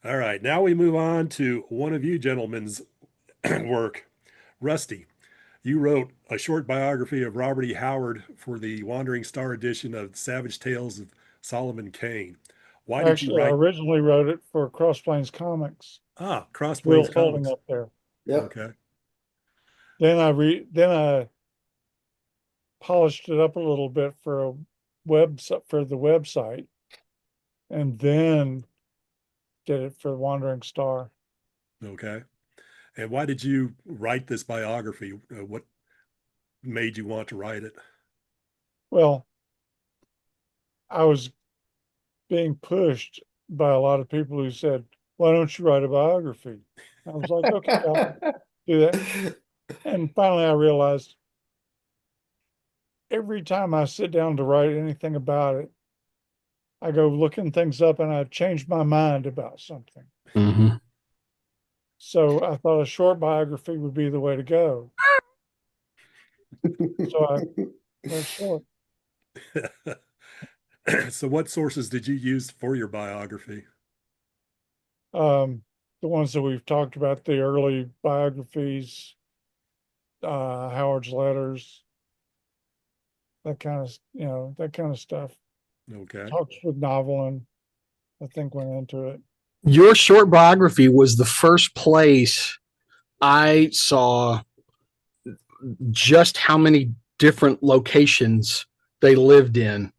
All right, now we move on to one of you gentlemen's work. Rusty, you wrote a short biography of Robert E. Howard for the Wandering Star edition of Savage Tales of Solomon Kane. Why did you Actually, I write? originally wrote it for Cross Plains Comics. Cross Plains Bill's holding Comics. up there. Yep. Okay. Then I polished it up a little bit for the website, and then did it for Wandering Star. Okay. And why did you write this biography? What made you want to write it? Well, I was being pushed by a lot of people who said, "Why don't you write a biography?" I was like, "Okay, I'll do that." And finally, I realized every time I sit down to write anything about it, I go looking things up and I change my mind about something. hmm So I thought a short biography would be the way to go. So I wrote short. So, what sources did you use for your biography? Um, the ones that we've talked about, the early biographies, Howard's letters, that kind of stuff. Okay. Talks with Novelin, I think went into it. Your short biography was the first place I saw just how many different locations they lived in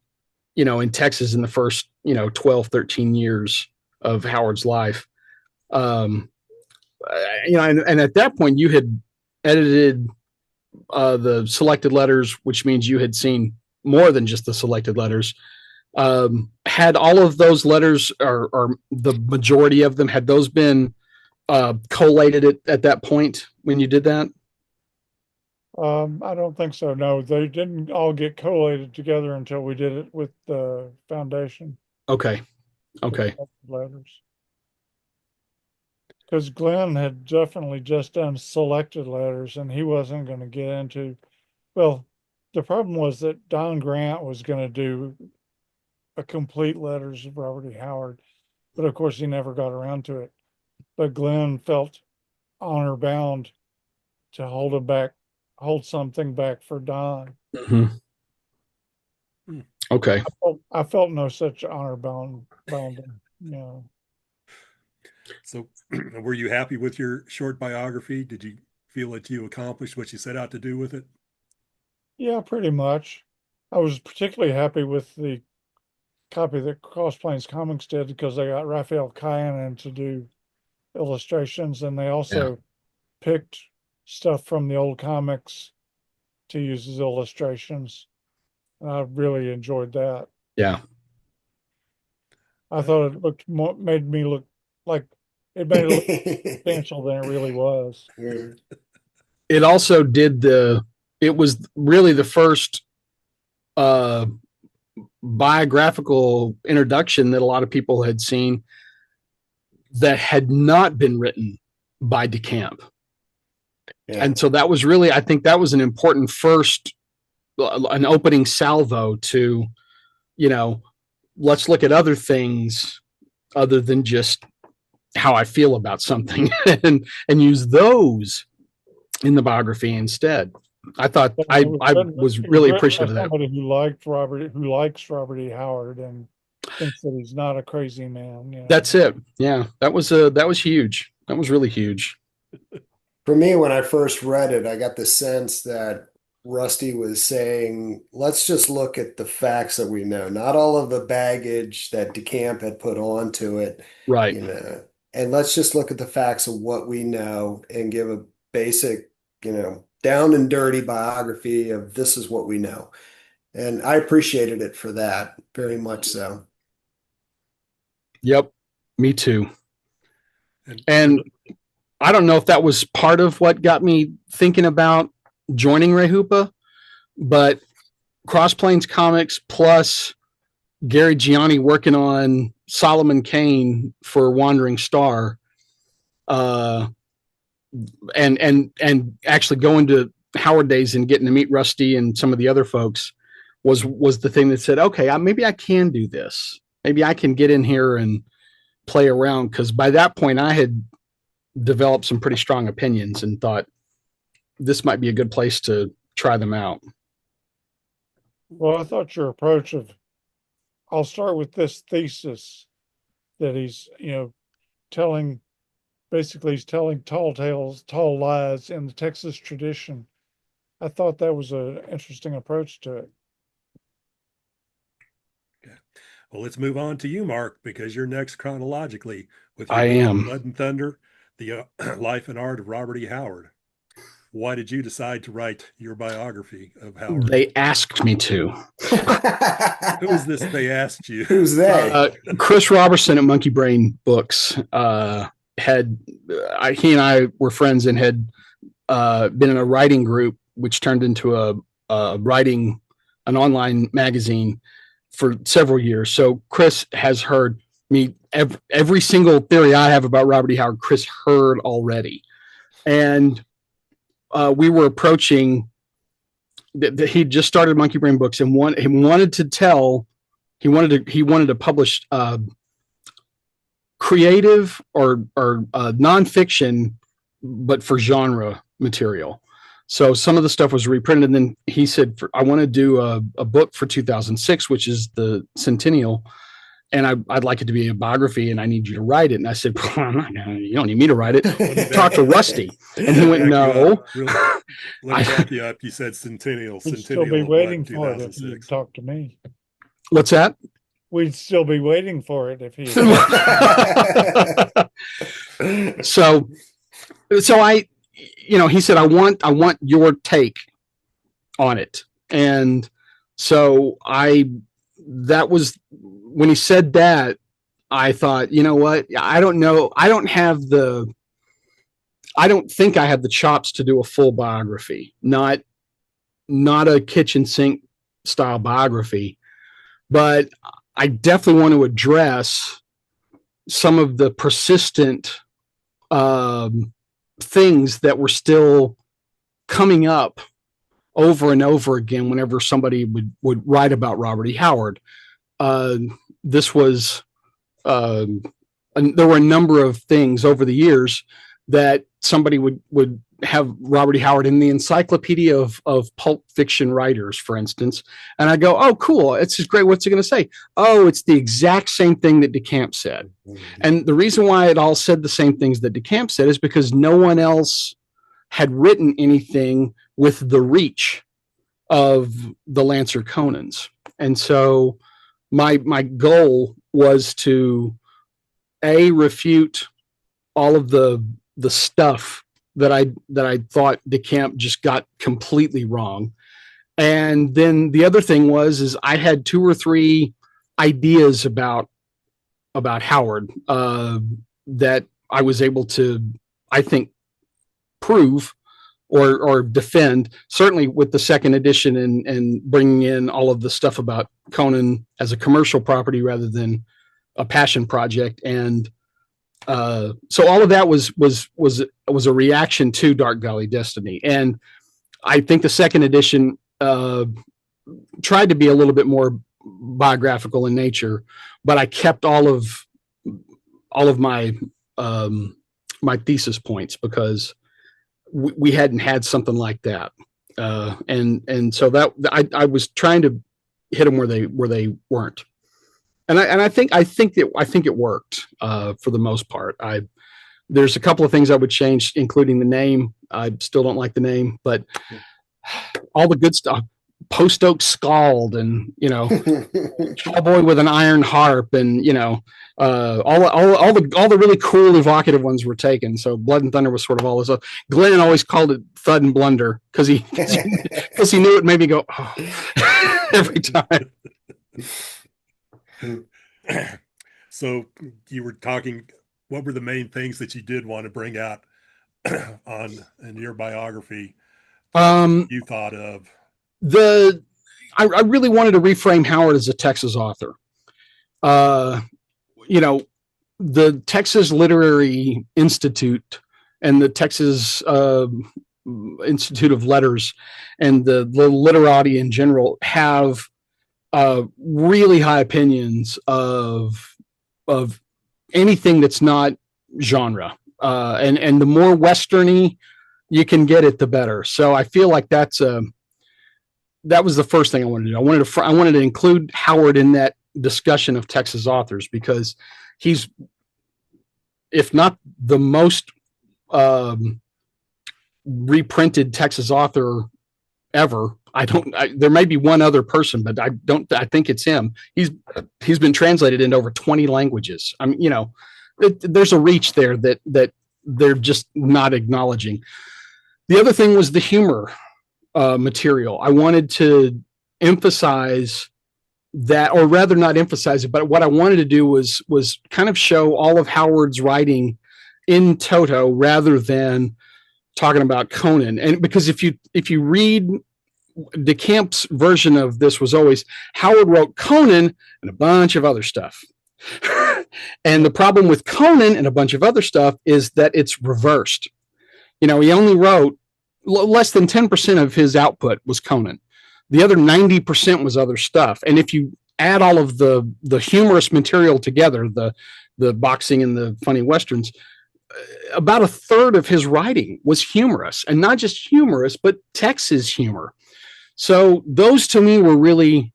Texas in the first, 12, 13 years of Howard's life. Um, and at that point you had edited the selected letters, which means you had seen more than just the selected letters. Had all of those letters, or the majority of them, had those been collated at that point when you did that? I don't think so. No, they didn't all get collated together until we did it with the foundation Okay. Okay. letters. Because Glenn had definitely just done selected letters and he wasn't going to get into, well, the problem was that Don Grant was going to do a complete letters of Robert E. Howard, but of course he never got around to it. But Glenn felt honor bound to hold something back for Don. hmm Okay. I felt no such honor bounding, you know. So, were you happy with your short biography? Did you feel that you accomplished what you set out to do with it? Yeah, pretty much. I was particularly happy with the copy that Cross Plains Comics did because they got Raphael Kyanan to do illustrations, and they Yeah. also picked stuff from the old comics to use as illustrations. And I really enjoyed that. Yeah. I thought it made me look like it made it look substantial than it really was. It also it was really the first uh, biographical introduction that a lot of people had seen that had not been written by DeCamp. Yeah. And so that was really, I think that was an important first, an opening salvo to, you know, let's look at other things other than just how I feel about something and use those in the biography instead. I thought I was really appreciative of that. Somebody who likes Robert E. Howard and thinks that he's not a crazy man. You know? That's it. Yeah, that was huge. That was really huge. For me, when I first read it, I got the sense that Rusty was saying, let's just look at the facts that we know, not all of the baggage that DeCamp had put onto it, Right. and let's just look at the facts of what we know and give a basic, down and dirty biography of this is what we know. And I appreciated it for that, very much so. Yep. Me too. And I don't know if that was part of what got me thinking about joining REHF, but Cross Plains Comics plus Gary Gianni working on Solomon Kane for Wandering Star, and actually going to Howard Days and getting to meet Rusty and some of the other folks was the thing that said, okay, maybe I can do this. Maybe I can get in here and play around, because by that point I had developed some pretty strong opinions and thought this might be a good place to try them out. Well, I thought your approach of, I'll start with this thesis that he's, basically he's telling tall tales, tall lies in the Texas tradition. I thought that was an interesting approach to it. Well, let's move on to you, Mark, because you're next chronologically with your I book, am. Blood and Thunder, the life and art of Robert E. Howard. Why did you decide to write your biography of Howard? They asked me to. Who is this they asked you? Who's they? Chris Robertson at Monkey Brain Books he and I were friends and had been in a writing group, which turned into an online magazine for several years. So Chris has heard me, every single theory I have about Robert E. Howard, Chris heard already. And we were approaching he just started Monkey Brain Books and he wanted to publish creative or nonfiction, but for genre material. So some of the stuff was reprinted, and then he said, I want to do a book for 2006, which is the centennial, and I'd like it to be a biography, and I need you to write it. And I said, well, I'm not gonna, you don't need me to write it. Talk to Rusty. And he went, no. Let me back you up. You said centennial. We'd still be waiting for it if you talk to me. What's that? We'd still be waiting for it if he. So I, he said, I want your take on it. And so that was when he said that, I thought, you know what? I don't know. I don't think I have the chops to do a full biography, not a kitchen sink style biography, but I definitely want to address some of the persistent things that were still coming up over and over again whenever somebody would write about Robert E. Howard. This was there were a number of things over the years that somebody would have Robert E. Howard in the encyclopedia of pulp fiction writers, for instance. And I go, oh, cool. It's just great. What's he going to say? Oh, it's the exact same thing that DeCamp said. Mm-hmm. And the reason why it all said the same things that DeCamp said is because no one else had written anything with the reach of the Lancer Conans. And so my goal was to refute all of the stuff that I thought DeCamp just got completely wrong. And then the other thing is I had 2 or 3 ideas about Howard that I was able to, I think, prove or defend, certainly with the second edition and bringing in all of the stuff about Conan as a commercial property rather than a passion project. And so all of that was a reaction to Dark Valley Destiny. And I think the second edition tried to be a little bit more biographical in nature, but I kept all of my my thesis points because we hadn't had something like that. And so that I was trying to hit them where they weren't. And I think it worked for the most part. There's a couple of things I would change, including the name. I still don't like the name, but all the good stuff. Post Oak Scald, and Cowboy with an Iron Harp, and all the really cool evocative ones were taken. So Blood and Thunder was sort of all this. Glenn always called it Thud and Blunder because he knew it made me go every time. So you were talking, what were the main things that you did want to bring out in your biography you thought of? I really wanted to reframe Howard as a Texas author. The Texas Literary Institute and the Texas Institute of Letters and the literati in general have really high opinions of anything that's not genre. And the more Westerny you can get it, the better. So I feel like that was the first thing I wanted to do. I wanted to include Howard in that discussion of Texas authors, because he's, if not the most reprinted Texas author ever. There may be one other person, but I think it's him. He's been translated into over 20 languages. I mean, there's a reach there that they're just not acknowledging. The other thing was the humor material. I wanted to emphasize that, or rather not emphasize it, but what I wanted to do was kind of show all of Howard's writing in toto rather than talking about Conan. And because if you read DeCamp's version of this, was always Howard wrote Conan and a bunch of other stuff. And the problem with Conan and a bunch of other stuff is that it's reversed. He only wrote less than 10% of his output was Conan. The other 90% was other stuff. And if you add all of the humorous material together, the boxing and the funny Westerns, about a third of his writing was humorous, and not just humorous, but Texas humor. So those to me were really,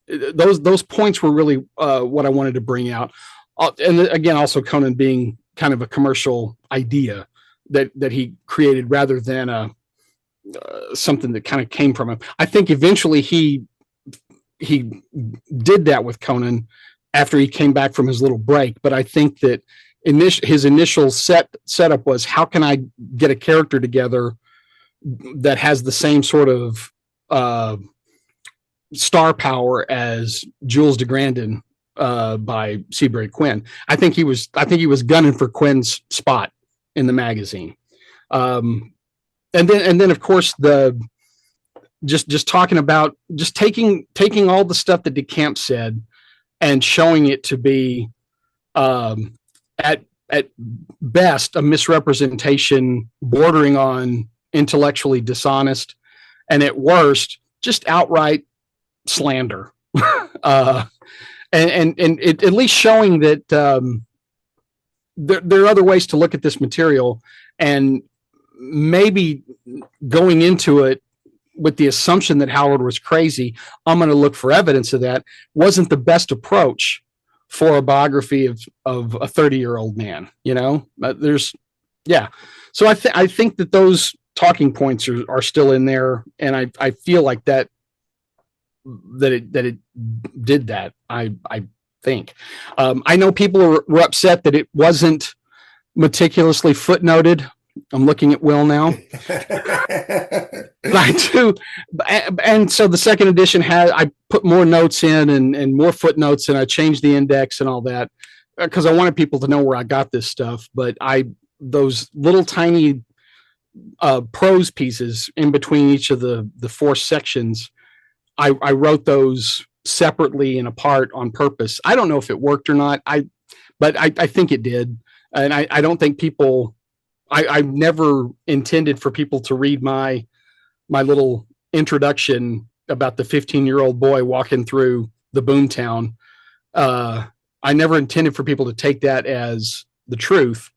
those points were really what I wanted to bring out. And again, also Conan being kind of a commercial idea that he created rather than something that kind of came from him. I think eventually he did that with Conan after he came back from his little break. But I think that his initial setup was, how can I get a character together that has the same sort of star power as Jules de Grandin by Seabury Quinn. I think he was gunning for Quinn's spot in the magazine. And then of course just talking about just taking all the stuff that DeCamp said and showing it to be at best a misrepresentation bordering on intellectually dishonest, and at worst just outright slander. And it, at least showing that there are other ways to look at this material, and maybe going into it with the assumption that Howard was crazy, I'm going to look for evidence of that, wasn't the best approach for a biography of a 30-year-old man. So I think that those talking points are still in there, and I feel like that it did that. I think. I know people were upset that it wasn't meticulously footnoted. I'm looking at Will now. I do. And so the second edition I put more notes in and more footnotes, and I changed the index and all that because I wanted people to know where I got this stuff. But those little tiny prose pieces in between each of the four sections, I wrote those separately and apart on purpose. I don't know if it worked or not. But I think it did. And I don't think people, I never intended for people to read my little introduction about the 15-year-old boy walking through the boomtown. I never intended for people to take that as the truth.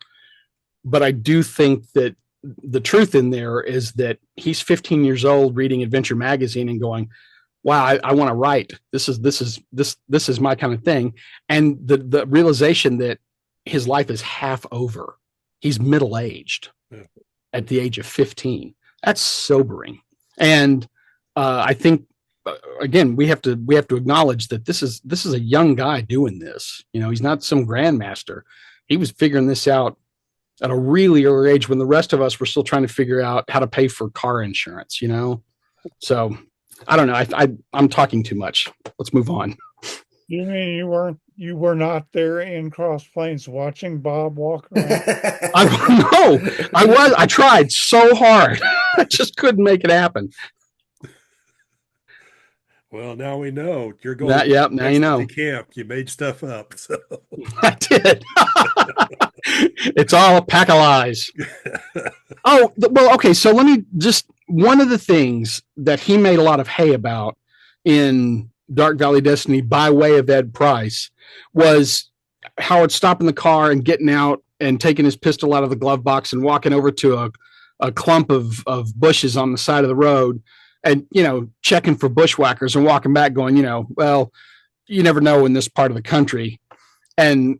But I do think that the truth in there is that he's 15 years old reading Adventure Magazine and going, wow, I want to write. This is my kind of thing. And the realization that his life is half over. He's middle-aged at the age of 15. That's sobering. And I think, again, we have to acknowledge that this is a young guy doing this. He's not some grandmaster. He was figuring this out at a really early age when the rest of us were still trying to figure out how to pay for car insurance, So I don't know. I'm talking too much. Let's move on. You mean you were not there in Cross Plains watching Bob walk around? I tried so hard. I just couldn't make it happen. Well, now we know you're going. Now you know. Camp. You made stuff up. So. I did. It's all a pack of lies. Oh, well, okay. So let me one of the things that he made a lot of hay about in Dark Valley Destiny by way of Ed Price was Howard stopping the car and getting out and taking his pistol out of the glove box and walking over to a clump of bushes on the side of the road and, checking for bushwhackers and walking back going, well, you never know in this part of the country. And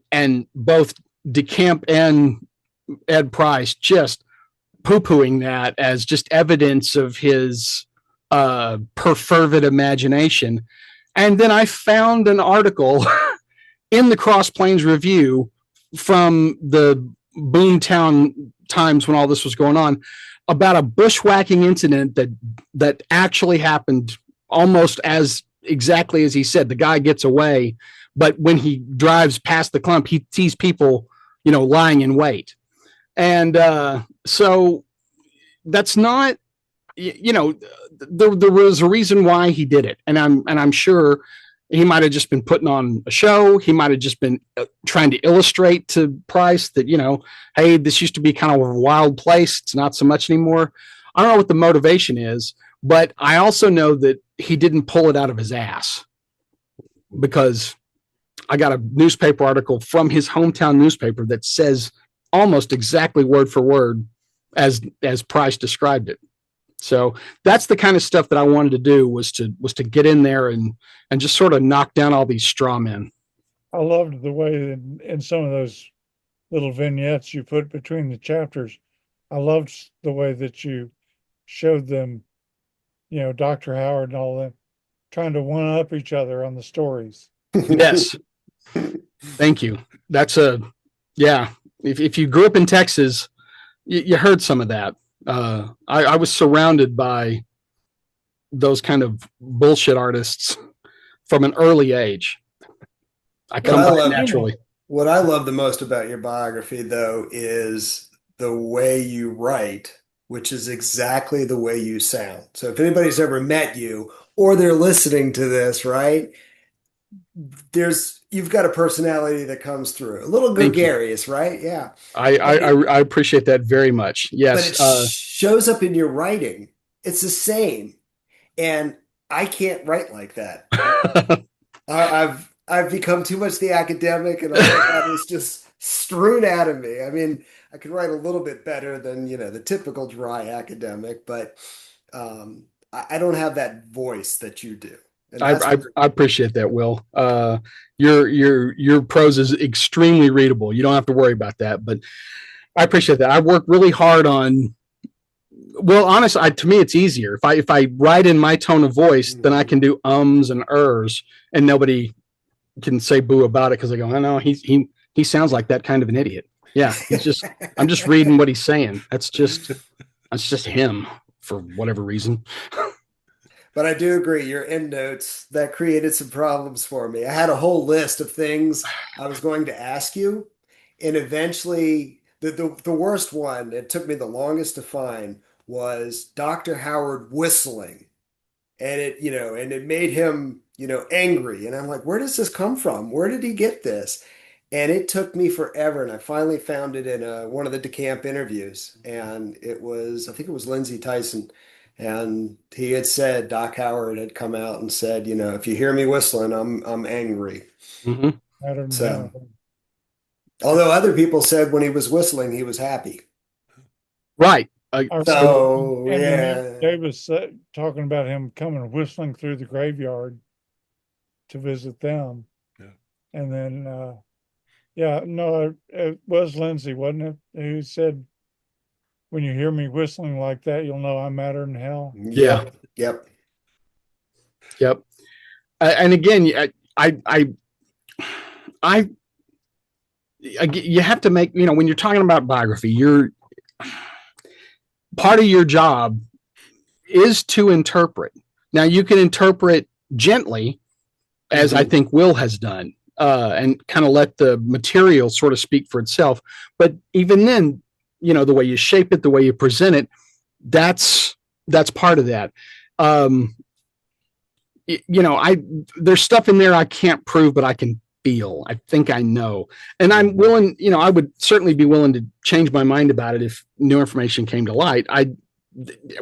both DeCamp and Ed Price just poo-pooing that as just evidence of his perfervid imagination. And then I found an article in the Cross Plains Review from the Boomtown times when all this was going on about a bushwhacking incident that actually happened almost as exactly as he said. The guy gets away, but when he drives past the clump, he sees people, lying in wait. And so that's not, there was a reason why he did it. And I'm sure he might have just been putting on a show. He might have just been trying to illustrate to Price that, hey, this used to be kind of a wild place. It's not so much anymore. I don't know what the motivation is, but I also know that he didn't pull it out of his ass, because I got a newspaper article from his hometown newspaper that says almost exactly word for word as Price described it. So that's the kind of stuff that I wanted to do, was to get in there and just sort of knock down all these straw men. I loved the way in some of those little vignettes you put between the chapters. I loved the way that you showed them, Dr. Howard and all them trying to one up each other on the stories. Yes. Thank you. That's if you grew up in Texas, you heard some of that. I was surrounded by those kind of bullshit artists from an early age. I come by naturally. What I love the most about your biography, though, is the way you write, which is exactly the way you sound. So if anybody's ever met you or they're listening to this, right, you've got a personality that comes through. A little gregarious, right? Yeah. I appreciate that very much. Yes. But it shows up in your writing. It's the same. And I can't write like that. I've become too much the academic, and all that is just strewn out of me. I mean, I can write a little bit better than, the typical dry academic, but I don't have that voice that you do. I appreciate that, Will. Your prose is extremely readable. You don't have to worry about that, but I appreciate that. I work really hard on. Well, honestly, to me, it's easier if I write in my tone of voice, then I can do ums and ers, and nobody can say boo about it because I go, oh no, he sounds like that kind of an idiot. Yeah, I'm just reading what he's saying. That's just him for whatever reason. But I do agree, your endnotes, that created some problems for me. I had a whole list of things I was going to ask you, and eventually the worst one, it took me the longest to find, was Dr. Howard whistling. And it made him, angry. And I'm like, where does this come from? Where did he get this? And it took me forever. And I finally found it in one of the DeCamp interviews. And I think it was Lindsey Tyson. And he had said, Doc Howard had come out and said, if you hear me whistling, I'm angry. Mm-hmm. I don't So, know. although other people said when he was whistling, he was happy. Right. So, And yeah. Dave was talking about him coming whistling through the graveyard to visit them. Yeah. And then, it was Lindsay, wasn't it? Who said, when you hear me whistling like that, you'll know I'm madder than hell. Yeah. Yep. And again, you have to make, when you're talking about biography, part of your job is to interpret. Now you can interpret gently, as I think Will has done, and kind of let the material sort of speak for itself. But even then, the way you shape it, the way you present it, that's part of that. There's stuff in there I can't prove, but I can feel. I think I know. And I'm willing, I would certainly be willing to change my mind about it if new information came to light.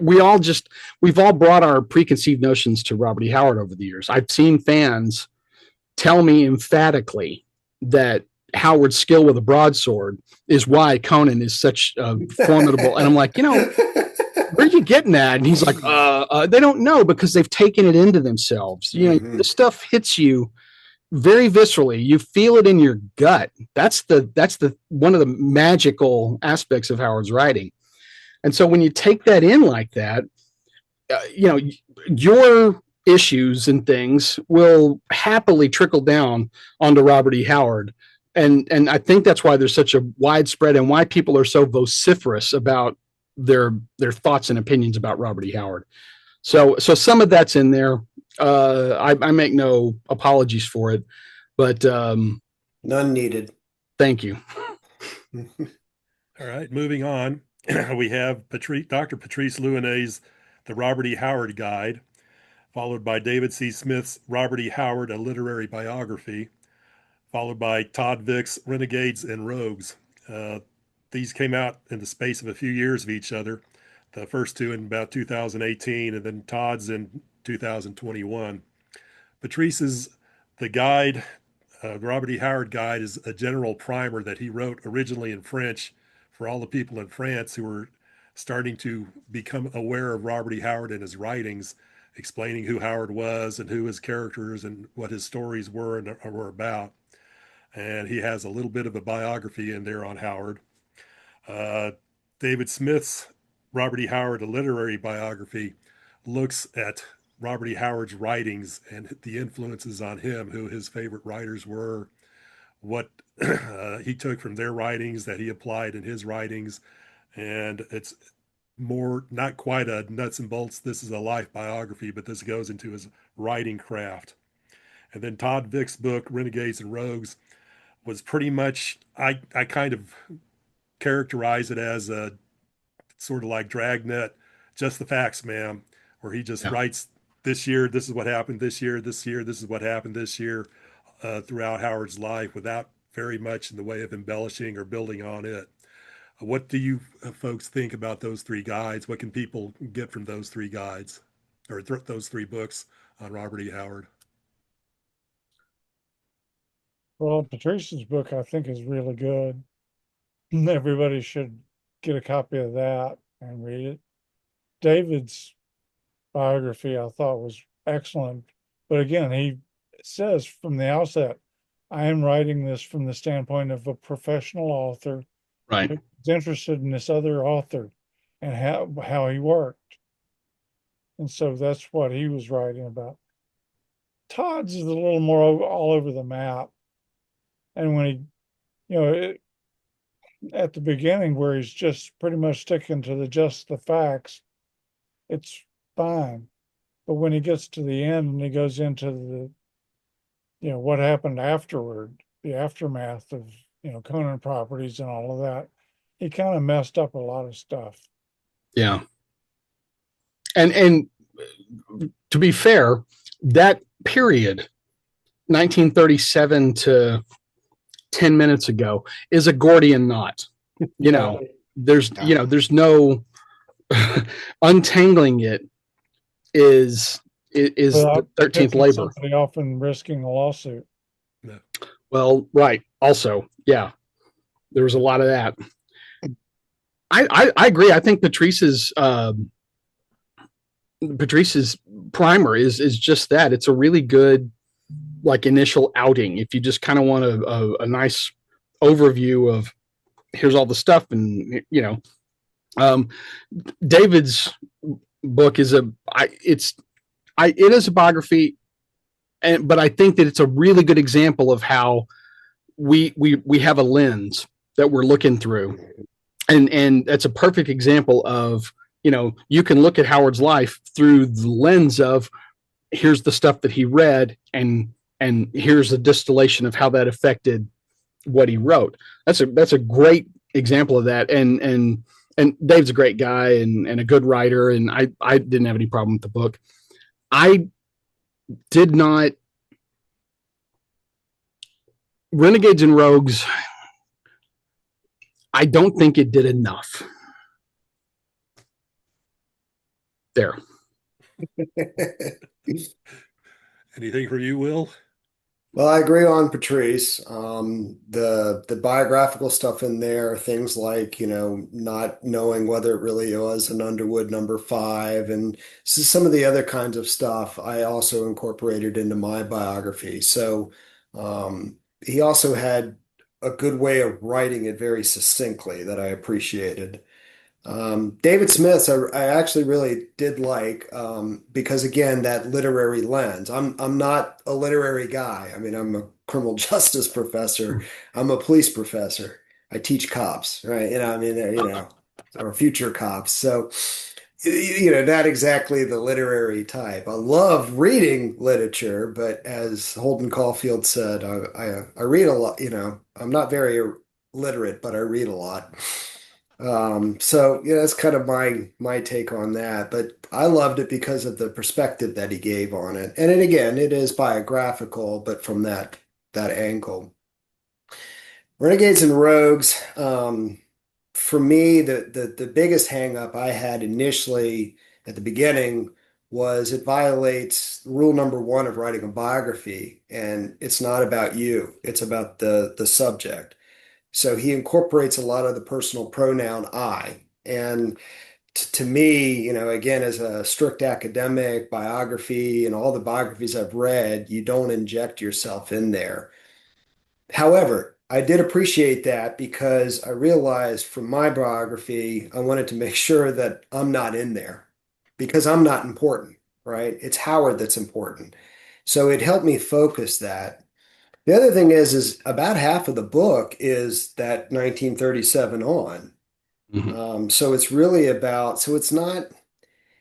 We've all brought our preconceived notions to Robert E. Howard over the years. I've seen fans tell me emphatically that Howard's skill with a broadsword is why Conan is such formidable. And I'm like, where are you getting at? And he's like, they don't know because they've taken it into themselves. This stuff hits you very viscerally. You feel it in your gut. That's the one of the magical aspects of Howard's writing. And so when you take that in like that, your issues and things will happily trickle down onto Robert E. Howard. And I think that's why there's such a widespread and why people are so vociferous about their thoughts and opinions about Robert E. Howard. So some of that's in there. I make no apologies for it, but none needed. Thank you. All right, moving on. We have Dr. Patrice Louinet's The Robert E. Howard Guide, followed by David C. Smith's Robert E. Howard, A Literary Biography, followed by Todd Vick's Renegades and Rogues. These came out in the space of a few years of each other. The first two in about 2018, and then Todd's in 2021. Patrice's The Guide, Robert E. Howard Guide, is a general primer that he wrote originally in French for all the people in France who were starting to become aware of Robert E. Howard and his writings, explaining who Howard was and who his characters and what his stories were and were about. And he has a little bit of a biography in there on Howard. David Smith's Robert E. Howard, A Literary Biography, looks at Robert E. Howard's writings and the influences on him, who his favorite writers were, what he took from their writings that he applied in his writings. And it's more, not quite a nuts and bolts, this is a life biography, but this goes into his writing craft. And then Todd Vick's book, Renegades and Rogues, was pretty much, I kind of characterize it as a sort of like Dragnet, just the facts, ma'am, where he just writes, this year, this is what happened this year, this is what happened this year, throughout Howard's life, without very much in the way of embellishing or building on it. What do you folks think about those three guides? What can people get from those three guides or those three books on Robert E. Howard? Well, Patrice's book, I think, is really good. Everybody should get a copy of that and read it. David's biography, I thought, was excellent. But again, he says from the outset, I am writing this from the standpoint of a professional author Right. who's interested in this other author and how he worked. And so that's what he was writing about. Todd's is a little more all over the map. And when he, at the beginning where he's just pretty much sticking to just the facts, it's fine. But when he gets to the end and he goes into what happened afterward, the aftermath of, Conan properties and all of that, he kind of messed up a lot of stuff. Yeah. And to be fair, that period, 1937 to 10 minutes ago, is a Gordian knot. There's no untangling it is the 13th labor. Somebody often risking a lawsuit. No. Well, right. Also, yeah, there was a lot of that. I agree. I think Patrice's primer is just that. It's a really good initial outing. If you just kind of want a nice overview of here's all the stuff, and David's book is it is a biography, but I think that it's a really good example of how we have a lens that we're looking through, and that's a perfect example of you can look at Howard's life through the lens of here's the stuff that he read, and here's a distillation of how that affected what he wrote. That's a great example of that, and Dave's a great guy and a good writer, and I didn't have any problem with the book. I did not. Renegades and Rogues, I don't think it did enough. There. Anything for you, Will? Well, I agree on Patrice. The biographical stuff in there, things like, not knowing whether it really was an Underwood number 5, and some of the other kinds of stuff I also incorporated into my biography. So he also had a good way of writing it very succinctly that I appreciated. David Smith's I actually really did like, because again, that literary lens. I'm not a literary guy. I mean, I'm a criminal justice professor. I'm a police professor. I teach cops, right? I mean, or future cops. So, not exactly the literary type. I love reading literature, but as Holden Caulfield said, I read a lot. I'm not very literate, but I read a lot. So that's kind of my take on that. But I loved it because of the perspective that he gave on it. And then again, it is biographical, but from that angle. Renegades and Rogues, for me, the biggest hang up I had initially at the beginning was it violates rule number 1 of writing a biography, and it's not about you, it's about the subject. So he incorporates a lot of the personal pronoun I. And to me, again, as a strict academic biography and all the biographies I've read, you don't inject yourself in there. However, I did appreciate that because I realized from my biography, I wanted to make sure that I'm not in there because I'm not important, right? It's Howard that's important. So it helped me focus that. The other thing is about half of the book is that 1937 on. Mhm. So it's really about, so it's not,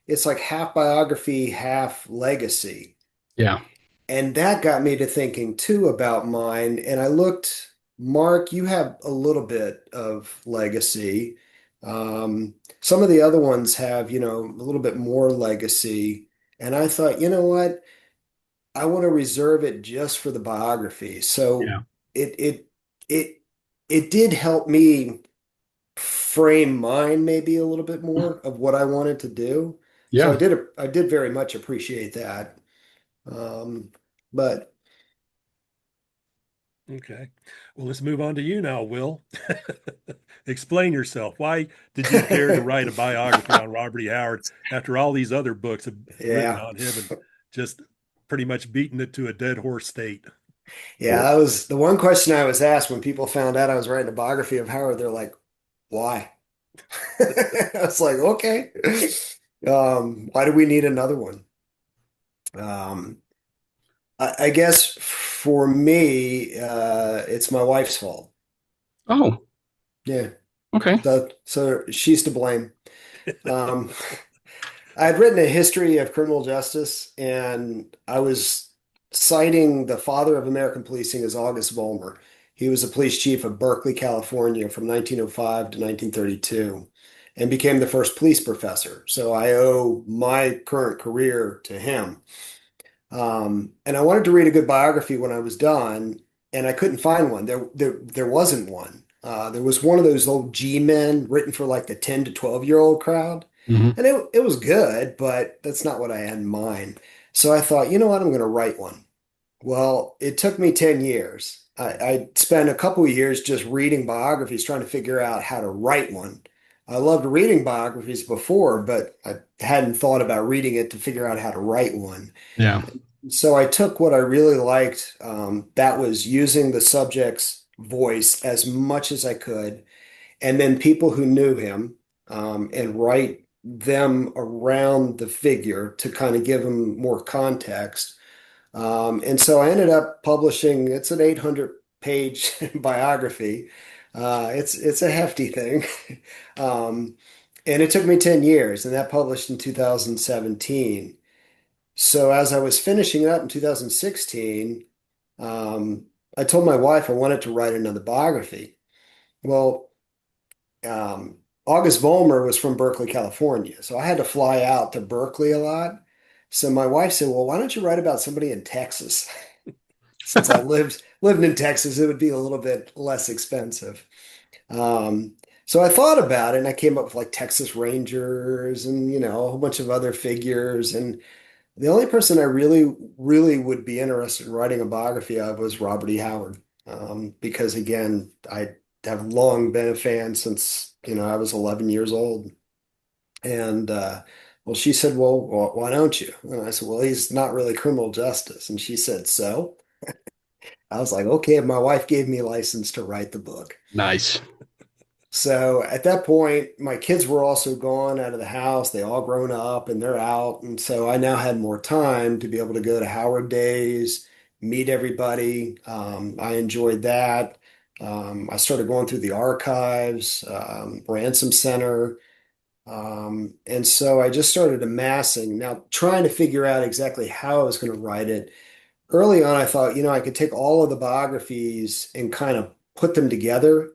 it's like half biography, half legacy. Yeah. And that got me to thinking too about mine. And I looked, Mark, you have a little bit of legacy. Some of the other ones have, a little bit more legacy. And I thought, you know what? I want to reserve it just for the biography. So Yeah. it it it it did help me frame mine maybe a little bit more of what I wanted to do. So Yeah. I did very much appreciate that. Um, but Okay. Well, let's move on to you now, Will. Explain yourself. Why did you care to write a biography on Robert E. Howard after all these other books have written yeah, on him and just pretty much beaten it to a dead horse state? yeah, that was the one question I was asked when people found out I was writing a biography of Howard. They're like, "Why?" I was like, "Okay." Why do we need another one? Um, I guess for me, it's my wife's fault. Oh, Yeah, okay. so she's to blame. Um, I had written a history of criminal justice, and I was citing the father of American policing as August Vollmer. He was the police chief of Berkeley, California from 1905 to 1932 and became the first police professor. So I owe my current career to him. And I wanted to read a good biography when I was done, and I couldn't find one. There wasn't one. There was one of those old G-men written for like the 10 to 12-year-old crowd. Hmm. And it was good, but that's not what I had in mind. So I thought, you know what, I'm going to write one. Well, it took me 10 years. I spent a couple of years just reading biographies, trying to figure out how to write one. I loved reading biographies before, but I hadn't thought about reading it to figure out how to write one. Yeah. So I took what I really liked, that was using the subject's voice as much as I could, and then people who knew him, and write them around the figure to kind of give them more context. And so I ended up publishing, it's an 800 page biography. It's a hefty thing. Um, and it took me 10 years, and that published in 2017. So as I was finishing it up in 2016, um, I told my wife I wanted to write another biography. Well, um, August Vollmer was from Berkeley, California, so I had to fly out to Berkeley a lot. So my wife said, "Well, why don't you write about somebody in Texas?" Since I lived in Texas, it would be a little bit less expensive. Um, so I thought about it, and I came up with like Texas Rangers and a whole bunch of other figures. And The only person I really would be interested in writing a biography of was Robert E. Howard. Because again, I have long been a fan since, I was 11 years old. And well, she said, well, why don't you? And I said, well, he's not really criminal justice. And she said, so? I was like, okay, my wife gave me license to write the book. Nice. So at that point, my kids were also gone out of the house. They all grown up and they're out. And so I now had more time to be able to go to Howard Days, meet everybody. I enjoyed that. I started going through the archives, Ransom Center. And so I just started amassing, now trying to figure out exactly how I was going to write it. Early on, I thought, I could take all of the biographies and kind of put them together,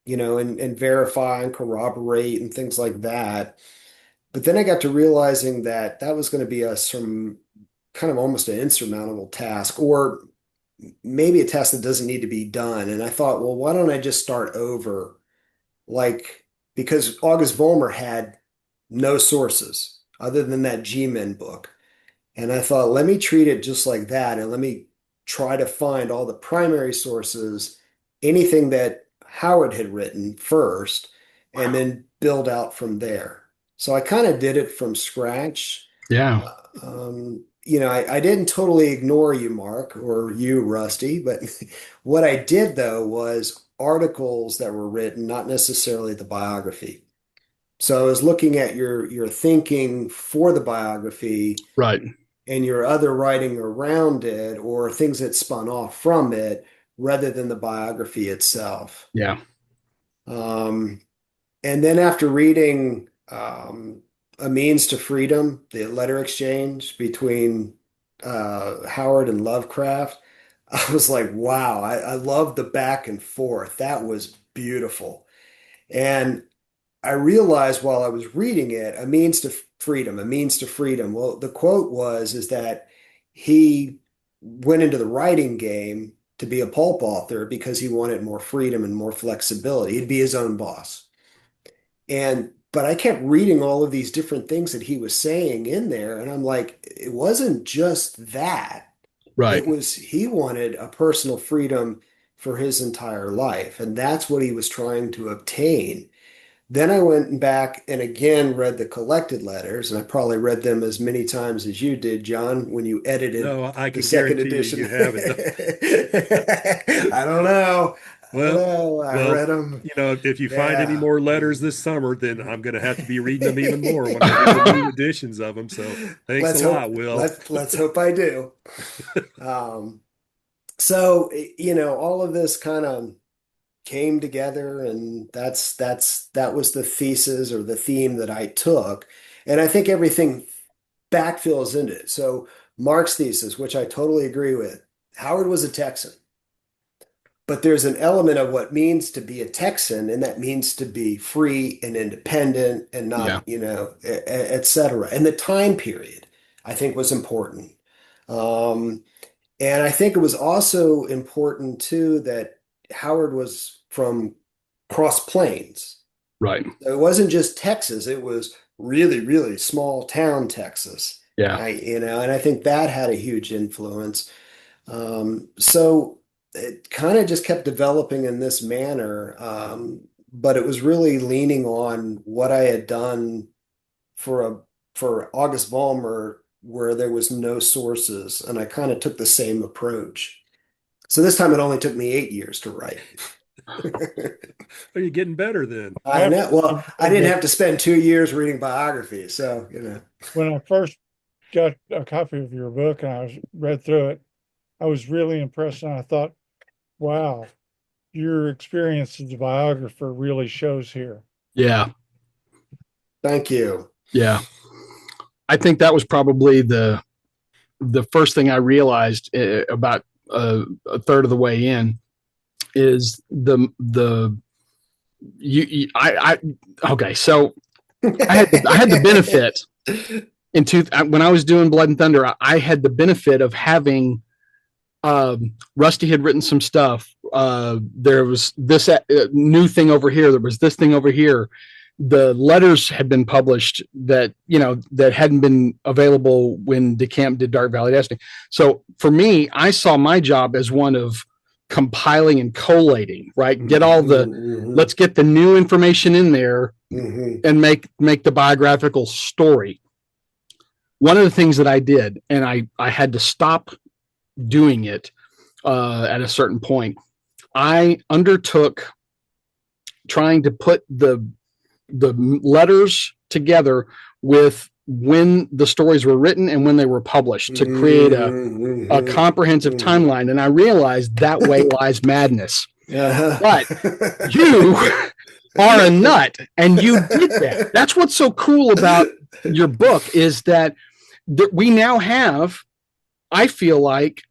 and verify and corroborate and things like that. But then I got to realizing that that was going to be some kind of almost an insurmountable task, or maybe a task that doesn't need to be done. And I thought, well, why don't I just start over? Like, because August Vollmer had no sources other than that G-Men book. And I thought, let me treat it just like that. And let me try to find all the primary sources, anything that Howard had written first, and then build out from there. So I kind of did it from scratch. Yeah. I didn't totally ignore you, Mark, or you, Rusty, but what I did though was articles that were written, not necessarily the biography. So I was looking at your thinking for the biography, Right. and your other writing around it, or things that spun off from it, rather than the biography itself. Yeah. And then after reading A Means to Freedom, the letter exchange between Howard and Lovecraft, I was like, wow, I love the back and forth. That was beautiful. And I realized while I was reading it, a means to freedom, a means to freedom. Well, the quote is that he went into the writing game to be a pulp author because he wanted more freedom and more flexibility. He'd be his own boss. But I kept reading all of these different things that he was saying in there, and I'm like, it wasn't just that. Right. It was, he wanted a personal freedom for his entire life, and that's what he was trying to obtain. Then I went back and again read the collected letters, and I probably read them as many times as you did, John, when you edited No, I the can second guarantee edition. you haven't. I don't know. Well, I read them. if you find any Yeah. more letters this summer, then I'm going to have to be reading them even more when I read the new editions of them. So thanks Let's a hope, lot, Will. let's hope I do. So, all of this kind of came together, and that was the thesis or the theme that I took. And I think everything backfills into it. So Mark's thesis, which I totally agree with, Howard was a Texan. But there's an element of what means to be a Texan, and that means to be free and independent and not, et cetera. And the time period, I think, was important. And I think it was also important, too, that Howard was from Cross Plains. Right. So it wasn't just Texas, it was really, really small town Texas. Yeah. And I think that had a huge influence. So it kind of just kept developing in this manner, but it was really leaning on what I had done for August Vollmer, where there was no sources, and I kind of took the same approach. So this time it only took me 8 years to write. Are you getting better then? I know. Well, I didn't have to spend 2 years reading biographies, so When I first got a copy of your book and I read through it, I was really impressed, and I thought, wow, your experience as a biographer really shows here. Yeah. Thank you. Yeah. I think that was probably the first thing I realized about a third of the way in is okay. So I had the benefit when I was doing Blood and Thunder, I had the benefit of having, Rusty had written some stuff. There was this new thing over here. There was this thing over here. the letters had been published that, that hadn't been available when DeCamp did Dark Valley Destiny. So for me, I saw my job as one of compiling and collating, right? Get all let's get the new information in there and make the biographical story. One of the things that I did, and I had to stop doing it at a certain point, I undertook trying to put the letters together with when the stories were written and when they were published to create a comprehensive timeline. And I realized that way lies madness. But you are a nut, and you did that. That's what's so cool about your book, is that we now have, I feel like,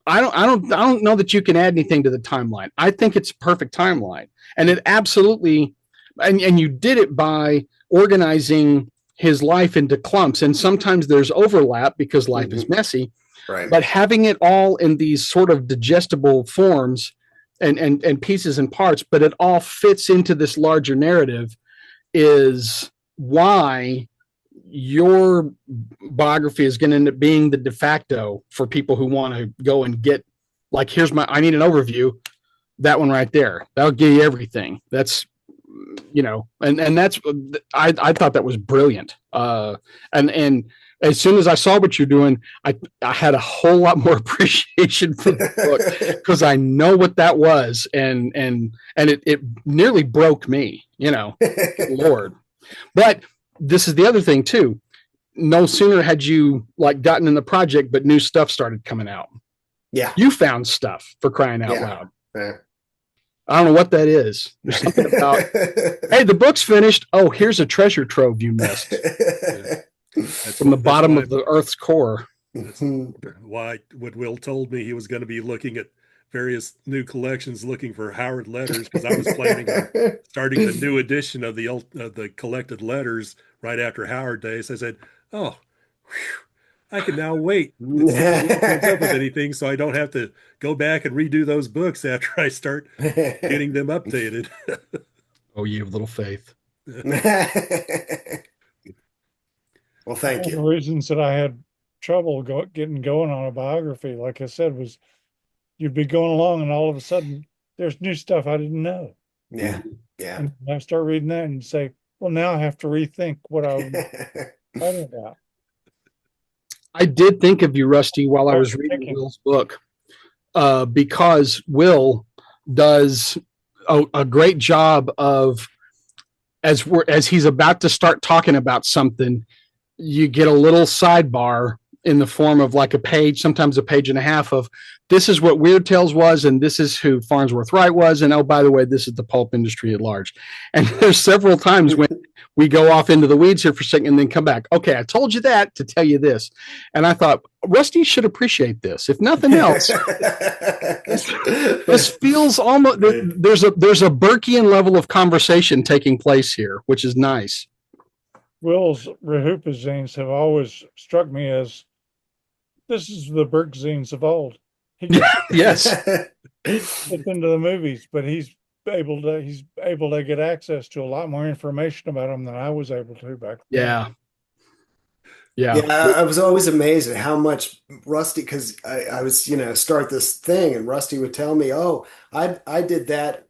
I don't know that you can add anything to the timeline. I think it's a perfect timeline, and it absolutely, and you did it by organizing his life into clumps, and sometimes there's overlap because life is messy, right? But having it all in these sort of digestible forms and pieces and parts, but it all fits into this larger narrative, is why your biography is going to end up being the de facto for people who want to go and get, like, I need an overview. That one right there, that'll give you everything. That's, and that's, I thought that was brilliant. And as soon as I saw what you're doing, I had a whole lot more appreciation for the book, because I know what that was. And it nearly broke me, Lord. But this is the other thing too. No sooner had you gotten in the project, but new stuff started coming out. Yeah. You found stuff, for crying out loud. Yeah. I don't know what that is. There's something about, hey, the book's finished. Oh, here's a treasure trove you missed. That's from the bottom of the Earth's core. That's why when Will told me he was going to be looking at various new collections, looking for Howard letters, because I was planning on starting the new edition of the collected letters right after Howard Days. I said, "Oh, whew, I can now wait and see if he comes up with anything, so I don't have to go back and redo those books after I start getting them updated." Oh, you have little faith. Well, thank you. One of the reasons that I had trouble getting going on a biography, like I said, was you'd be going along and all of a sudden there's new stuff I didn't know. Yeah. And I start reading that and say, well, now I have to rethink what I was talking about. I did think of you, Rusty, while I was reading Will's book, because Will does a great job of, as he's about to start talking about something, you get a little sidebar in the form of like a page, sometimes a page and a half, of this is what Weird Tales was, and this is who Farnsworth Wright was, and oh, by the way, this is the pulp industry at large. And there's several times when we go off into the weeds here for a second and then come back. Okay, I told you that to tell you this. And I thought, Rusty should appreciate this. If nothing else, this feels almost, there's a Burkean level of conversation taking place here, which is nice. Will's REHF zines have always struck me as, this is the Burke zines of old. He Yes. gets into the movies, but he's able to get access to a lot more information about them than I was able to back then. Yeah. I was always amazed at how much Rusty, because I was, start this thing and Rusty would tell me, oh, I did that,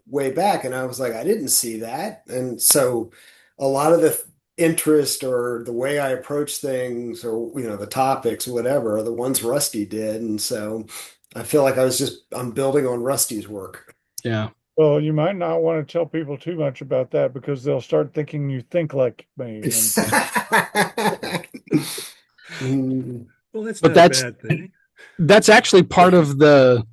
way back. And I was like, I didn't see that. And so a lot of the interest or the way I approach things, or, the topics or whatever, are the ones Rusty did. And so I feel like I'm building on Rusty's work. Yeah. Well, you might not want to tell people too much about that, because they'll start thinking you think like me. Well, that's not a bad thing. That's actually part of the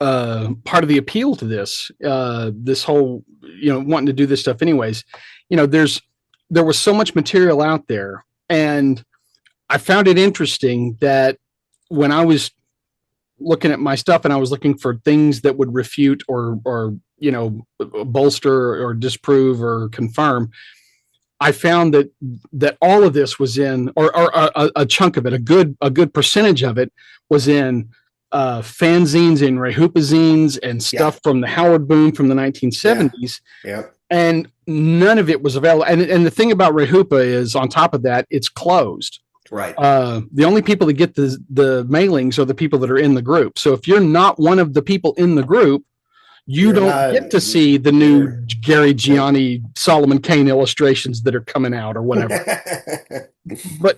appeal to this. This whole, wanting to do this stuff anyways. There was so much material out there, and I found it interesting that when I was looking at my stuff and I was looking for things that would refute or bolster or disprove or confirm, I found that all of this was in, or a chunk of it, a good percentage of it was in fanzines and REHF zines and stuff from the Howard boom from the 1970s. Yeah. and none of it was available. And the thing about REHF is, on top of that, it's closed. Right. The only people that get the mailings are the people that are in the group. So if you're not one of the people in the group, you don't get to see the new Gary Gianni, Solomon Kane illustrations that are coming out or whatever.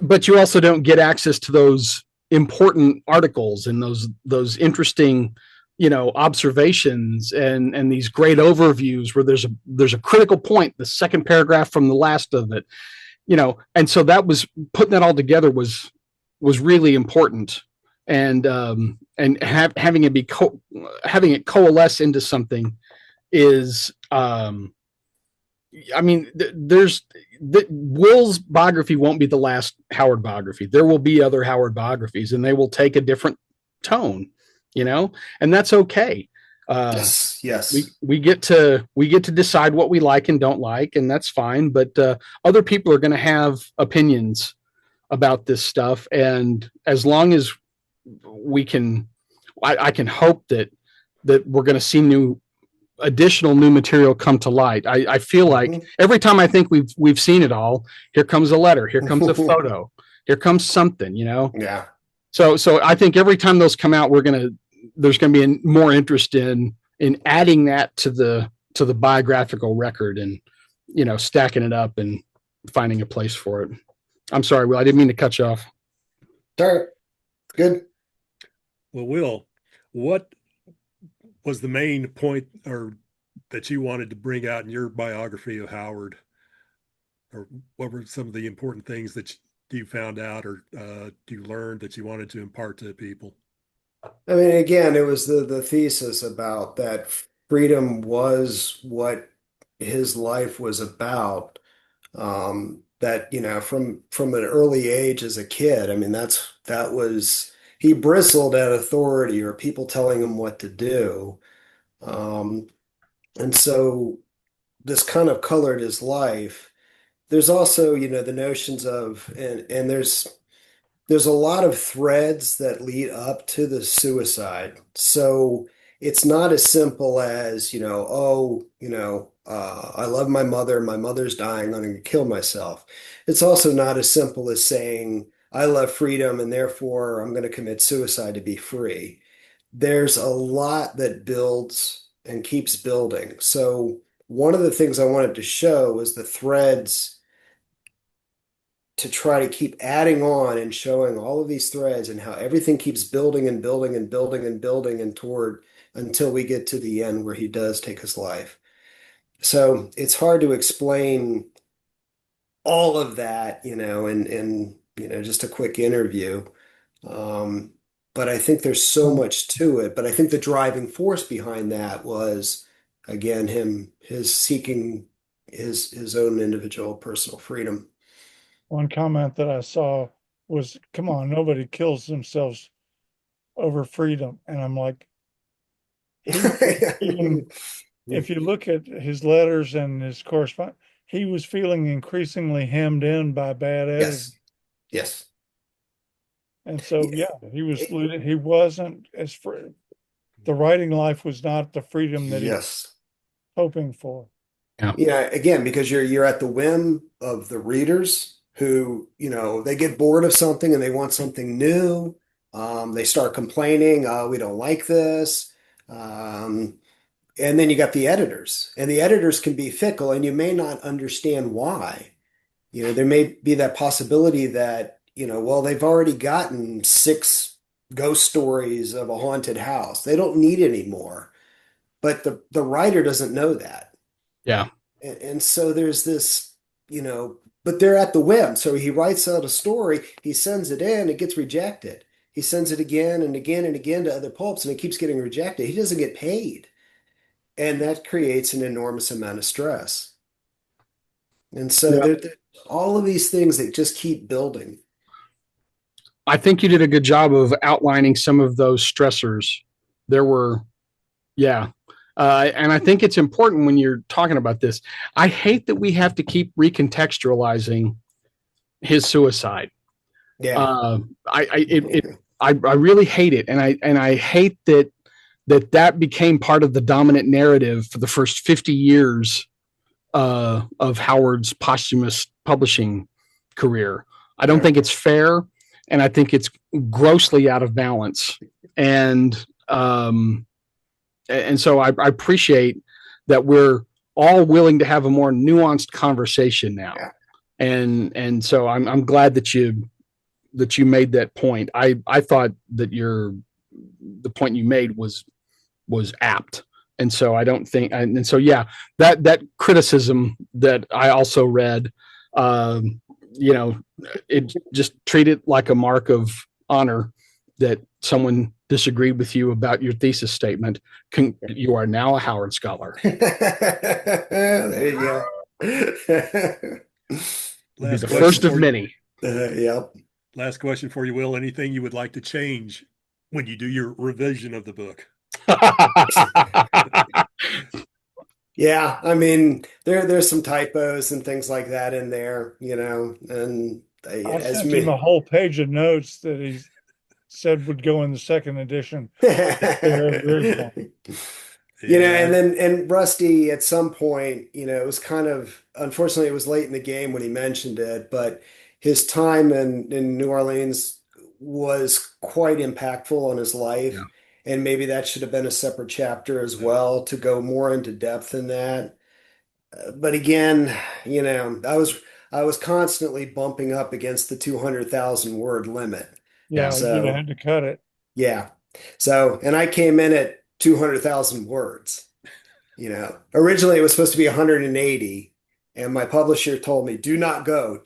but you also don't get access to those important articles and those interesting, observations and these great overviews where there's a critical point, the second paragraph from the last of it, and so that was putting that all together was really important. And having it coalesce into something is, Will's biography won't be the last Howard biography. There will be other Howard biographies, and they will take a different tone, and that's okay. Yes. We get to decide what we like and don't like, and that's fine. But other people are going to have opinions about this stuff, and as long as we can, I can hope that we're going to see additional new material come to light. I feel like every time I think we've seen it all, here comes a letter, here comes a photo, here comes something, Yeah. So I think every time those come out, there's going to be more interest in adding that to the biographical record and, stacking it up and finding a place for it. I'm sorry, Will, I didn't mean to cut you off. All right. Good. Well, Will, what was the main point or that you wanted to bring out in your biography of Howard? Or what were some of the important things that you found out or you learned that you wanted to impart to people? I mean, again, it was the thesis about that freedom was what his life was about. That, from an early age as a kid, I mean, that was, he bristled at authority or people telling him what to do. And so this kind of colored his life. There's also, the notions of, and there's a lot of threads that lead up to the suicide. So it's not as simple as, I love my mother's dying, I'm going to kill myself. It's also not as simple as saying, I love freedom and therefore I'm going to commit suicide to be free. There's a lot that builds and keeps building. So one of the things I wanted to show was the threads, to try to keep adding on and showing all of these threads and how everything keeps building and building and building and building and toward until we get to the end where he does take his life. So it's hard to explain all of that, in just a quick interview. But I think there's so much to it. But I think the driving force behind that was, again, his seeking his own individual personal freedom. One comment that I saw was, come on, nobody kills themselves over freedom. And I'm like, if you look at his letters and his correspondence, he was feeling increasingly hemmed in by bad editing. Yes. And so, he wasn't as free. The writing life was not the freedom that he was hoping for. Yeah. Again, because you're at the whim of the readers who, they get bored of something and they want something new. They start complaining, we don't like this. And then you got the editors, and the editors can be fickle and you may not understand why. There may be that possibility that, they've already gotten 6 ghost stories of a haunted house. They don't need any more. But the writer doesn't know that. Yeah. And so there's this, but they're at the whim. So he writes out a story, he sends it in, it gets rejected. He sends it again and again and again to other pulps, and it keeps getting rejected. He doesn't get paid. And that creates an enormous amount of stress. And so there's all of these things that just keep building. I think you did a good job of outlining some of those stressors. There were, and I think it's important when you're talking about this. I hate that we have to keep recontextualizing his suicide. Yeah. I really hate it. And I hate that became part of the dominant narrative for the first 50 years of Howard's posthumous publishing career. I don't think it's fair, and I think it's grossly out of balance. And so I appreciate that we're all willing to have a more nuanced conversation now. Yeah. And so I'm glad that you made that point. I thought that the point you made was apt. And so I don't think, and so, yeah, that criticism that I also read, it just treat it like a mark of honor that someone disagreed with you about your thesis statement. You are now a Howard scholar. There you go. The first of many. Yep. Last question for you, Will. Anything you would like to change when you do your revision of the book? Yeah, I mean, there's some typos and things like that in there, and I sent him a whole page of notes that he said would go in the second edition. And Rusty, at some point, it was kind of, unfortunately, it was late in the game when he mentioned it, but his time in New Orleans was quite impactful on his life. Yeah. And maybe that should have been a separate chapter as well to go more into depth in that. But again, I was constantly bumping up against the 200,000 word limit. Yeah, So you had to cut it. Yeah. So, and I came in at 200,000 words. Originally it was supposed to be 180, and my publisher told me, do not go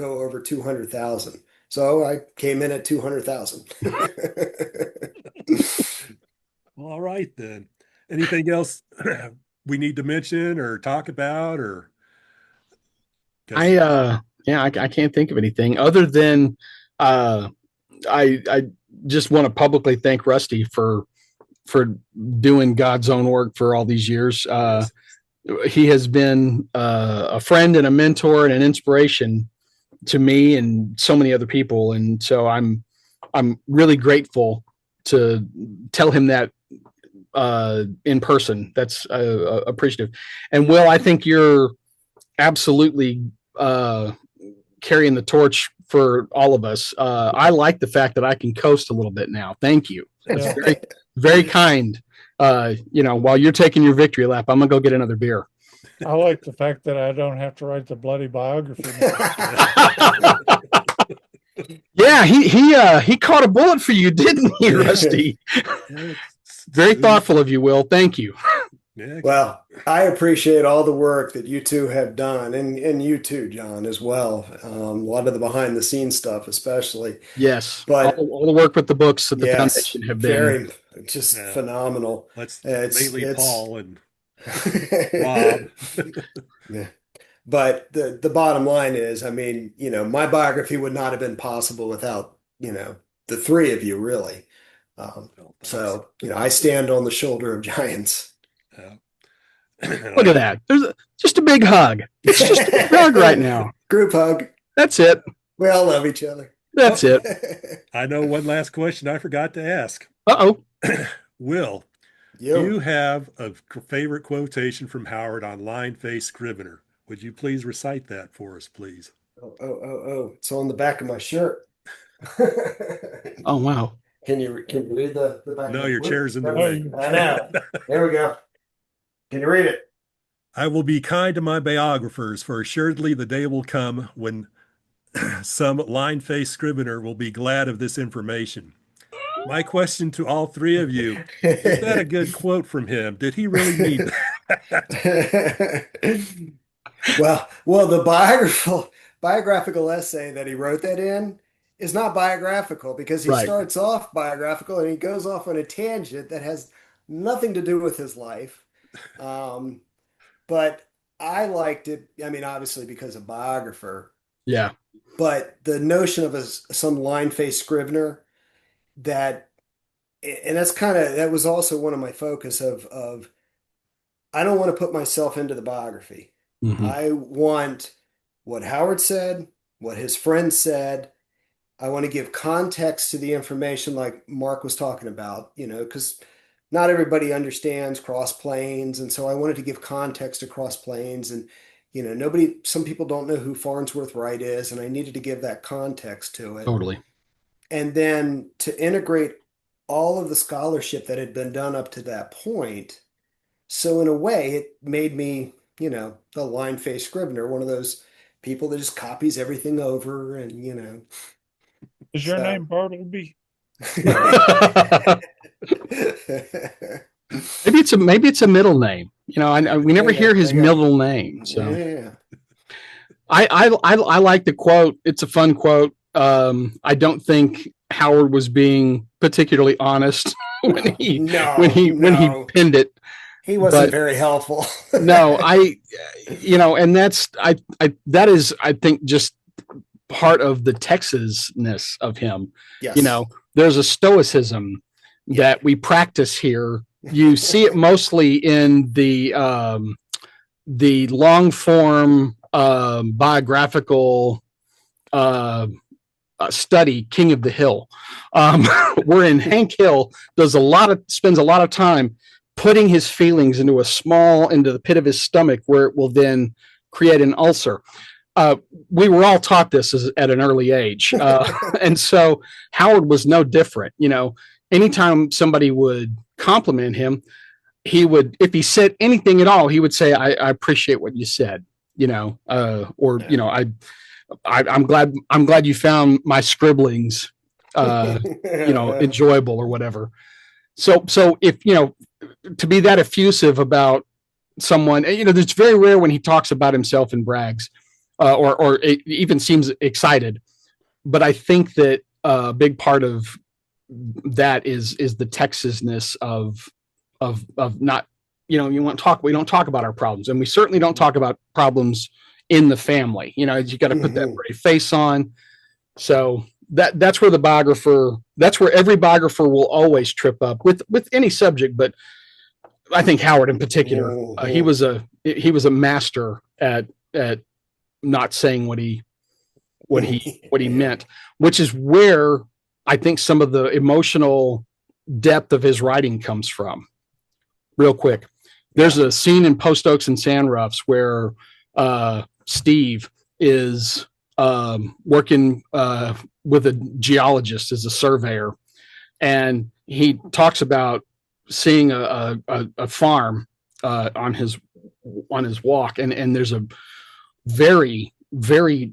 over 200,000. So I came in at 200,000. All right, then. Anything else we need to mention or talk about, or? I can't think of anything other than I just want to publicly thank Rusty for doing God's own work for all these years. He has been a friend and a mentor and an inspiration to me and so many other people. And so I'm really grateful to tell him that in person. That's appreciative. And Will, I think you're absolutely carrying the torch for all of us. I like the fact that I can coast a little bit now. Thank you. That's very, very kind. While you're taking your victory lap, I'm gonna go get another beer. I like the fact that I don't have to write the bloody biography. Yeah, he caught a bullet for you, didn't he, Rusty? Very thoughtful of you, Will. Thank you. Yeah. Well, I appreciate all the work that you two have done, and you too, John, as well. A lot of the behind the scenes stuff, especially. Yes, but all the work with the books at the foundation have been phenomenal. Mainly Paul and Rob. Yeah. But the bottom line is, I mean, my biography would not have been possible without, the three of you, really. So, I stand on the shoulder of giants. Look at that. There's just a big hug. It's just a big hug right now. Group hug. That's it. We all love each other. That's it. I know one last question I forgot to ask. Uh-oh. Will, you have a favorite quotation from Howard on line face Scrivener. Would you please recite that for us, please? Oh. It's on the back of my shirt. Oh, wow. Can you read the back? No, your chair's in the way. I know. There we go. Can you read it? I will be kind to my biographers, for assuredly the day will come when some line-faced scrivener will be glad of this information. My question to all three of you, is that a good quote from him? Did he really mean that? Well, the biographical essay that he wrote that in is not biographical, because he starts off biographical and he goes off on a tangent that has nothing to do with his life. But I liked it. I mean, obviously because of biographer. Yeah. But the notion of some line-faced scrivener, that was also one of my focus of I don't want to put myself into the biography. Mm-hmm. I want what Howard said, what his friends said. I want to give context to the information, like Mark was talking about, because not everybody understands cross planes, and so I wanted to give context to cross planes. And some people don't know who Farnsworth Wright is, and I needed to give that context to it. Totally. And then to integrate all of the scholarship that had been done up to that point. So in a way, it made me, the line-faced scrivener, one of those people that just copies everything over, and Is your so. name Bartleby? Maybe it's a middle name. We never hear his middle name. So Yeah. I like the quote. It's a fun quote. I don't think Howard was being particularly honest when he pinned it. He wasn't very helpful. No, and that is, I think, just part of the Texas-ness of him. Yes. There's a stoicism that we practice here. You see it mostly in the long form biographical study, King of the Hill, wherein Hank Hill spends a lot of time putting his feelings into the pit of his stomach, where it will then create an ulcer. We were all taught this at an early age. And so Howard was no different. Anytime somebody would compliment him, if he said anything at all, he would say, I appreciate what you said, I'm glad you found my scribblings, enjoyable or whatever. So if, to be that effusive about someone, it's very rare when he talks about himself and brags, or it even seems excited. But I think that a big part of that is the Texas-ness of not, we don't talk about our problems, and we certainly don't talk about problems in the family. You got to put that brave face on. So that's where every biographer will always trip up with any subject, but I think Howard in particular, he was a master at not saying what he meant, which is where I think some of the emotional depth of his writing comes from. Real quick, there's a scene in Post Oaks and Sand Roughs where Steve is working with a geologist as a surveyor, and he talks about seeing a farm on his walk, and there's a very, very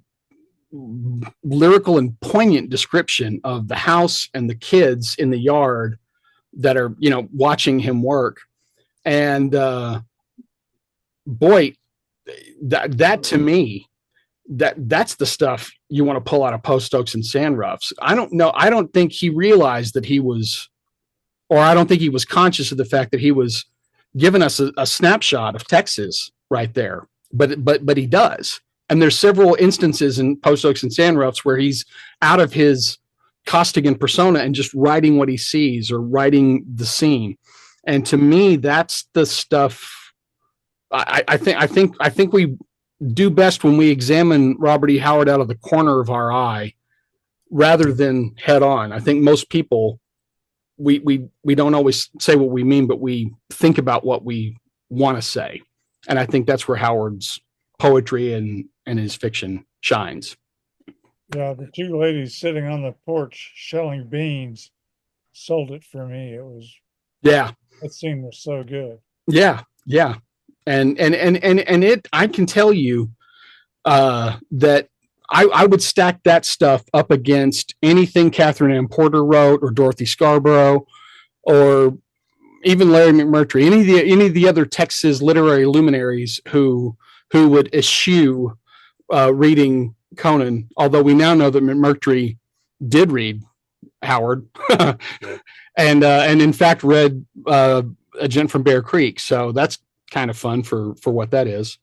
lyrical and poignant description of the house and the kids in the yard that are watching him work. And boy, that to me, that's the stuff you want to pull out of Post Oaks and Sand Roughs. I don't know. I don't think he realized that he was, or I don't think he was conscious of the fact that he was giving us a snapshot of Texas right there. But he does. And there's several instances in Post Oaks and Sand Roughs where he's out of his Costigan persona and just writing what he sees or writing the scene. And to me, that's the stuff. I think we do best when we examine Robert E. Howard out of the corner of our eye rather than head on. I think most people, we don't always say what we mean, but we think about what we want to say. And I think that's where Howard's poetry and his fiction shines. Yeah, the two ladies sitting on the porch shelling beans sold it for me. That scene was so good. Yeah. And I can tell you that I would stack that stuff up against anything Catherine Ann Porter wrote, or Dorothy Scarborough, or even Larry McMurtry, any of the other Texas literary luminaries who would eschew reading Conan. Although we now know that McMurtry did read Howard, and in fact read A Gent from Bear Creek. So that's kind of fun for what that is.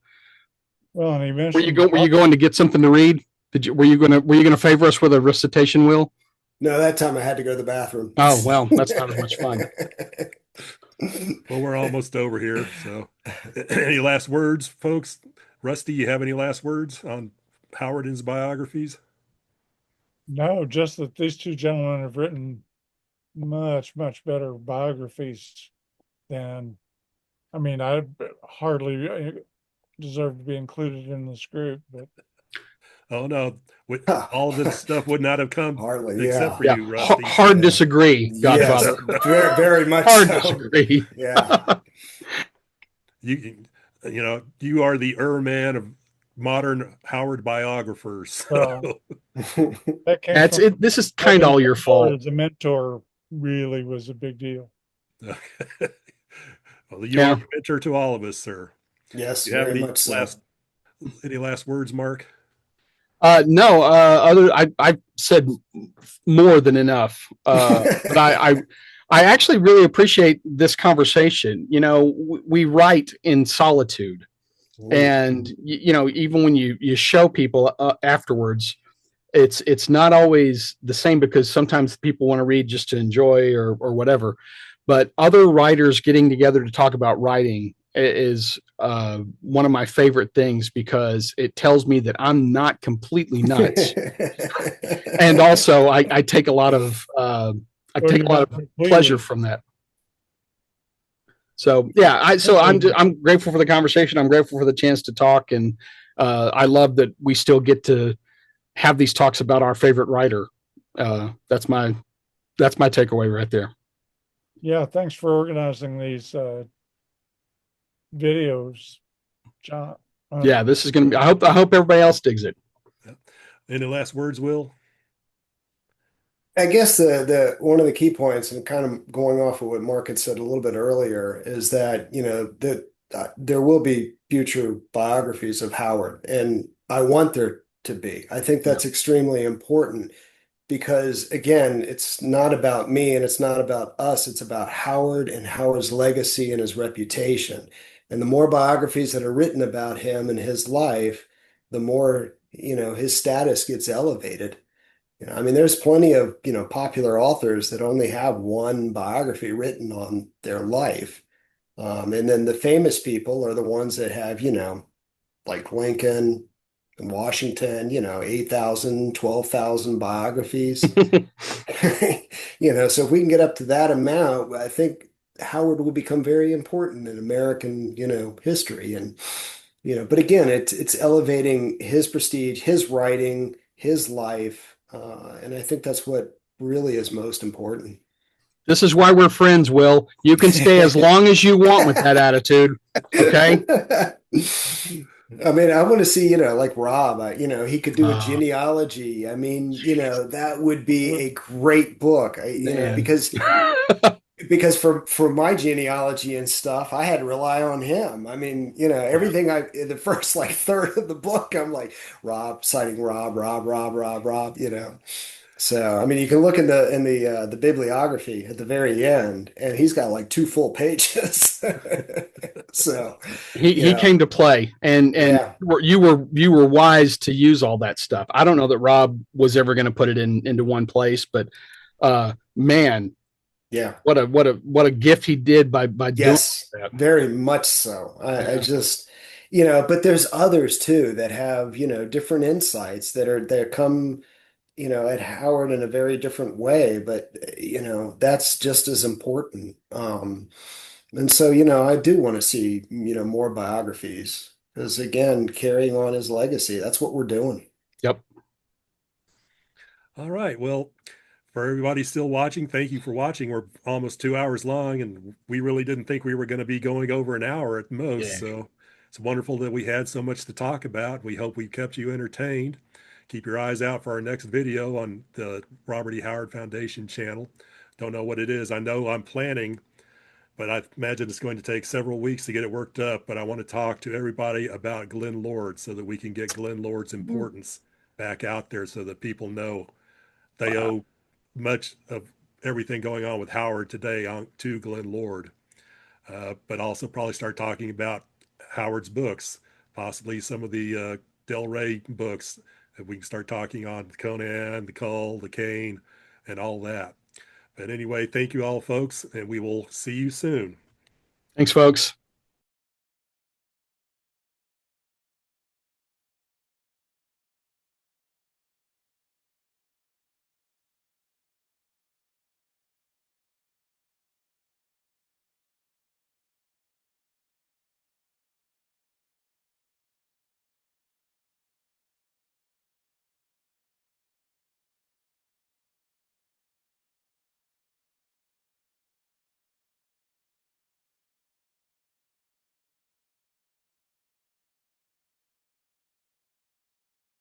Well, and he mentioned, were you going to get something to read? Were you going to favor us with a recitation, Will? No, that time I had to go to the bathroom. Oh, well, that's not as much fun. Well, we're almost over here. So any last words, folks? Rusty, you have any last words on Howard and his biographies? No, just that these two gentlemen have written much, much better biographies then, I mean, I hardly deserve to be included in this group, but Oh no, all of this stuff would not have come Hardly, except yeah. for Yeah. you, Rusty. Hard Yeah. disagree, Yes, Godfather. very, very much Hard so. disagree. Yeah. You, you know, you are the man of modern Howard biographers. So, that came That's from it. This is kind of having all your Howard fault. as a mentor really was a big deal. well, you are Yeah. a mentor to all of us, sir. Yes, Do you have very much so. any last words, Mark? No, I said more than enough. But I actually really appreciate this conversation. You know, we write in solitude, and you know, even when you show people afterwards, it's not always the same, because sometimes people want to read just to enjoy or whatever. But other writers getting together to talk about writing is one of my favorite things, because it tells me that I'm not completely nuts. And also I take a lot of pleasure from that. So yeah, I'm grateful for the conversation. I'm grateful for the chance to talk, and I love that we still get to have these talks about our favorite writer. That's my takeaway right there. Yeah, thanks for organizing these videos, John. Yeah, this is gonna be. I hope everybody else digs it. Any last words, Will? I guess the one of the key points, and kind of going off of what Mark had said a little bit earlier, is that that there will be future biographies of Howard, and I want there to be. I think that's extremely important, because again, it's not about me and it's not about us. It's about Howard and Howard's legacy and his reputation. And the more biographies that are written about him and his life, the more his status gets elevated. I mean, there's plenty of, popular authors that only have one biography written on their life. And then the famous people are the ones that have, like Lincoln and Washington, 8,000, 12,000 biographies. So if we can get up to that amount, I think Howard will become very important in American, history. And, but again, it's elevating his prestige, his writing, his life. And I think that's what really is most important. This is why we're friends, Will. You can stay as long as you want with that attitude. Okay. I mean, I want to see, like Rob, he could do a genealogy. I mean, that would be a great book, because for my genealogy and stuff, I had to rely on him. I mean, everything in the first like third of the book, I'm like Rob, citing Rob. So, I mean, you can look in the bibliography at the very end, and he's got like 2 full pages. So he came to play, and yeah. you were wise to use all that stuff. I don't know that Rob was ever going to put it into one place, but man, yeah, what a gift he did by yes, doing that. very much so. I just but there's others too that have different insights that come at Howard in a very different way, but that's just as important. And so I do want to see more biographies, because again, carrying on his legacy, that's what we're doing. Yep. All right. Well, for everybody still watching, thank you for watching. We're almost 2 hours long, and we really didn't think we were going to be going over an hour at most. Yeah. So it's wonderful that we had so much to talk about. We hope we kept you entertained. Keep your eyes out for our next video on the Robert E. Howard Foundation channel. Don't know what it is. I know I'm planning, but I imagine it's going to take several weeks to get it worked up. But I want to talk to everybody about Glenn Lord, so that we can get Glenn Lord's importance back out there, so that people know they owe much of everything going on with Howard today to Glenn Lord. But also probably start talking about Howard's books, possibly some of the Del Rey books that we can start talking on: Conan, the Cull, the Cane, and all that. But anyway, thank you all, folks, and we will see you soon. Thanks, folks.